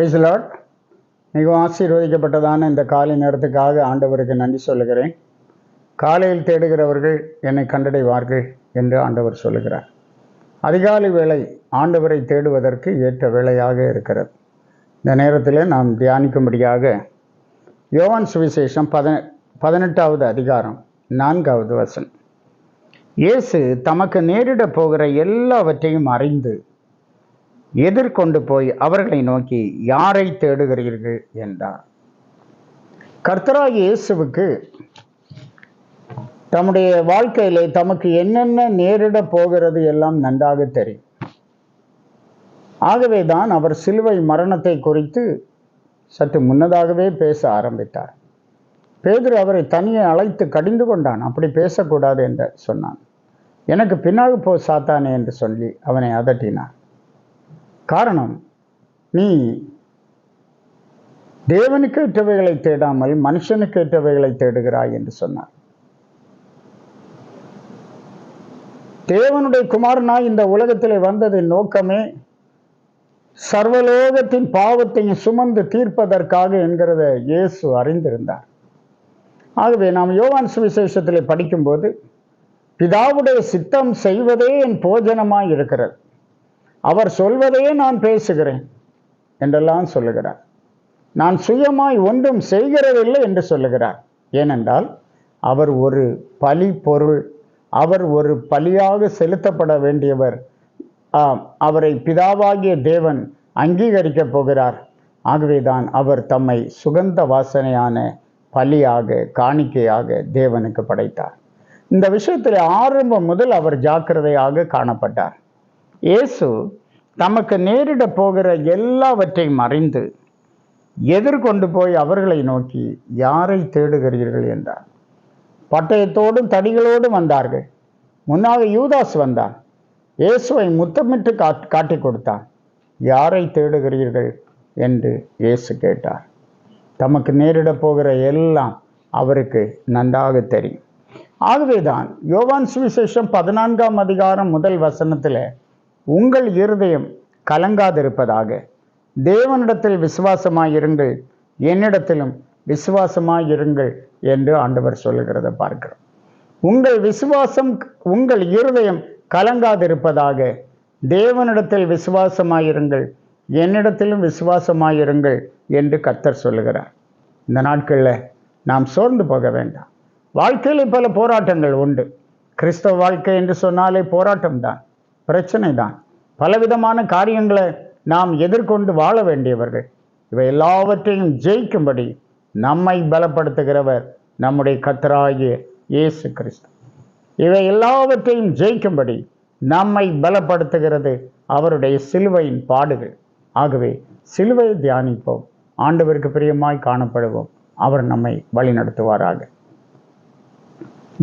Praise the Lord. மிகவும் ஆசீர்வதிக்கப்பட்டதான இந்த காலை நேரத்துக்காக ஆண்டவருக்கு நன்றி சொல்லுகிறேன். காலையில் தேடுகிறவர்கள் என்னை கண்டடைவார்கள் என்று ஆண்டவர் சொல்லுகிறார். அதிகாலை வேளை ஆண்டவரை தேடுவதற்கு ஏற்ற வேளையாக இருக்கிறது. இந்த நேரத்தில் நாம் தியானிக்கும்படியாக யோவான் சுவிசேஷம் 18வது அதிகாரம் 4வது வசனம். இயேசு தமக்கு நேரிட போகிற எல்லாவற்றையும் அறிந்து எதிர்கொண்டு போய் அவர்களை நோக்கி, யாரை தேடுகிறீர்கள் என்றார். கர்த்தராகிய இயேசுவுக்கு தம்முடைய வாழ்க்கையிலே தமக்கு என்னென்ன நேரிட போகிறது எல்லாம் நன்றாக தெரியும். ஆகவே தான் அவர் சிலுவை மரணத்தை குறித்து சற்று முன்னதாகவே பேச ஆரம்பித்தார். பேதுரு அவரை தனியே அழைத்து கடிந்து கொண்டான். அப்படி பேசக்கூடாது என்று சொன்னான். எனக்கு பின்னாக போ சாத்தானே என்று சொல்லி அவனை அதட்டினார். காரணம், நீ தேவனுக்கு ஏற்றவைகளை தேடாமல் மனுஷனுக்கு ஏற்றவைகளை தேடுகிறாய் என்று சொன்னார். தேவனுடைய குமாரனாய் இந்த உலகத்தில் வந்ததின் நோக்கமே சர்வலோகத்தின் பாவத்தையும் சுமந்து தீர்ப்பதற்காக என்கிறத இயேசு அறிந்திருந்தார். ஆகவே நாம் யோவான் சுவிசேஷத்தில் படிக்கும்போது, பிதாவுடைய சித்தம் செய்வதே என் போஜனமாய் இருக்கிறது, அவர் சொல்வதையே நான் பேசுகிறேன் என்றெல்லாம் சொல்லுகிறார். நான் சுயமாய் ஒன்றும் செய்கிறதில்லை என்று சொல்லுகிறார். ஏனென்றால் அவர் ஒரு பலி பொருள், அவர் ஒரு பலியாக செலுத்தப்பட வேண்டியவர். அவரை பிதாவாகிய தேவன் அங்கீகரிக்கப் போகிறார். ஆகவேதான் அவர் தம்மை சுகந்த வாசனையான பலியாக, காணிக்கையாக தேவனுக்கு படைத்தார். இந்த விஷயத்தில் ஆரம்பம் முதல் அவர் ஜாக்கிரதையாக காணப்பட்டார். இயேசு தமக்கு நேரிட போகிற எல்லாவற்றையும் அறிந்து எதிர்கொண்டு போய் அவர்களை நோக்கி, யாரை தேடுகிறீர்கள் என்றார். பட்டயத்தோடும் தடிகளோடும் வந்தார்கள். முன்னாக யூதாஸ் வந்தான். இயேசுவை முத்தமிட்டு காட்டி கொடுத்தான். யாரை தேடுகிறீர்கள் என்று இயேசு கேட்டார். தமக்கு நேரிட போகிற எல்லாம் அவருக்கு நன்றாக தெரியும். ஆகவேதான் யோவான் சுவிசேஷம் 14ஆம் அதிகாரம் 1 வசனத்தில், உங்கள் இருதயம் கலங்காதிருப்பதாக, தேவனிடத்தில் விசுவாசமாயிருங்கள், என்னிடத்திலும் விசுவாசமாயிருங்கள் என்று ஆண்டவர் சொல்லுகிறத பார்க்கிறோம். உங்கள் இருதயம் கலங்காதிருப்பதாக, தேவனிடத்தில் விசுவாசமாயிருங்கள், என்னிடத்திலும் விசுவாசமாயிருங்கள் என்று கர்த்தர் சொல்லுகிறார். இந்த நாட்களில் நாம் சோர்ந்து போக வேண்டாம். வாழ்க்கையில் பல போராட்டங்கள் உண்டு. கிறிஸ்தவ வாழ்க்கை என்று சொன்னாலே போராட்டம்தான், பிரச்சனை தான். பலவிதமான காரியங்களை நாம் எதிர்கொண்டு வாழ வேண்டியவர்கள். இவை எல்லாவற்றையும் ஜெயிக்கும்படி நம்மை பலப்படுத்துகிறவர் நம்முடைய கர்த்தராகிய இயேசு கிறிஸ்து. இவை எல்லாவற்றையும் ஜெயிக்கும்படி நம்மை பலப்படுத்துகிறது அவருடைய சிலுவையின் பாடுகள். ஆகவே சிலுவையை தியானிப்போம், ஆண்டவருக்கு பிரியமாய் காணப்படுவோம். அவர் நம்மை வழி நடத்துவாராக.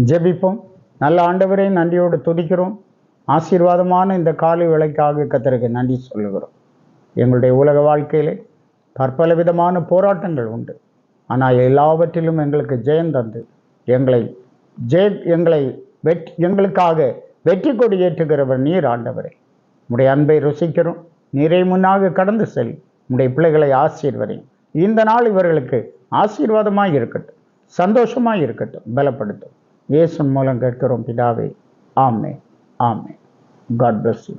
ஜெபிப்போம். நல்ல ஆண்டவரை நன்றியோடு துதிக்கிறோம். ஆசீர்வாதமான இந்த காலை வேளைக்காக கர்த்தருக்கு நன்றி சொல்லுகிறோம். எங்களுடைய உலக வாழ்க்கையிலே பற்பல விதமான போராட்டங்கள் உண்டு. ஆனால் எல்லாவற்றிலும் எங்களுக்கு ஜெயம் தந்து எங்களுக்காக வெற்றி கொடி ஏற்றுகிறவர் நீர் ஆண்டவரே. உடைய அன்பை ருசிக்கிறோம். நீரை முன்னாக கடந்து செல். உடைய பிள்ளைகளை ஆசீர்வதியும். இந்த நாள் இவர்களுக்கு ஆசீர்வாதமாக இருக்கட்டும், சந்தோஷமாக இருக்கட்டும், பலப்படுத்தும். இயேசு மூலம் கேட்கிறோம் பிதாவே. ஆமென். ஆமென். God bless you.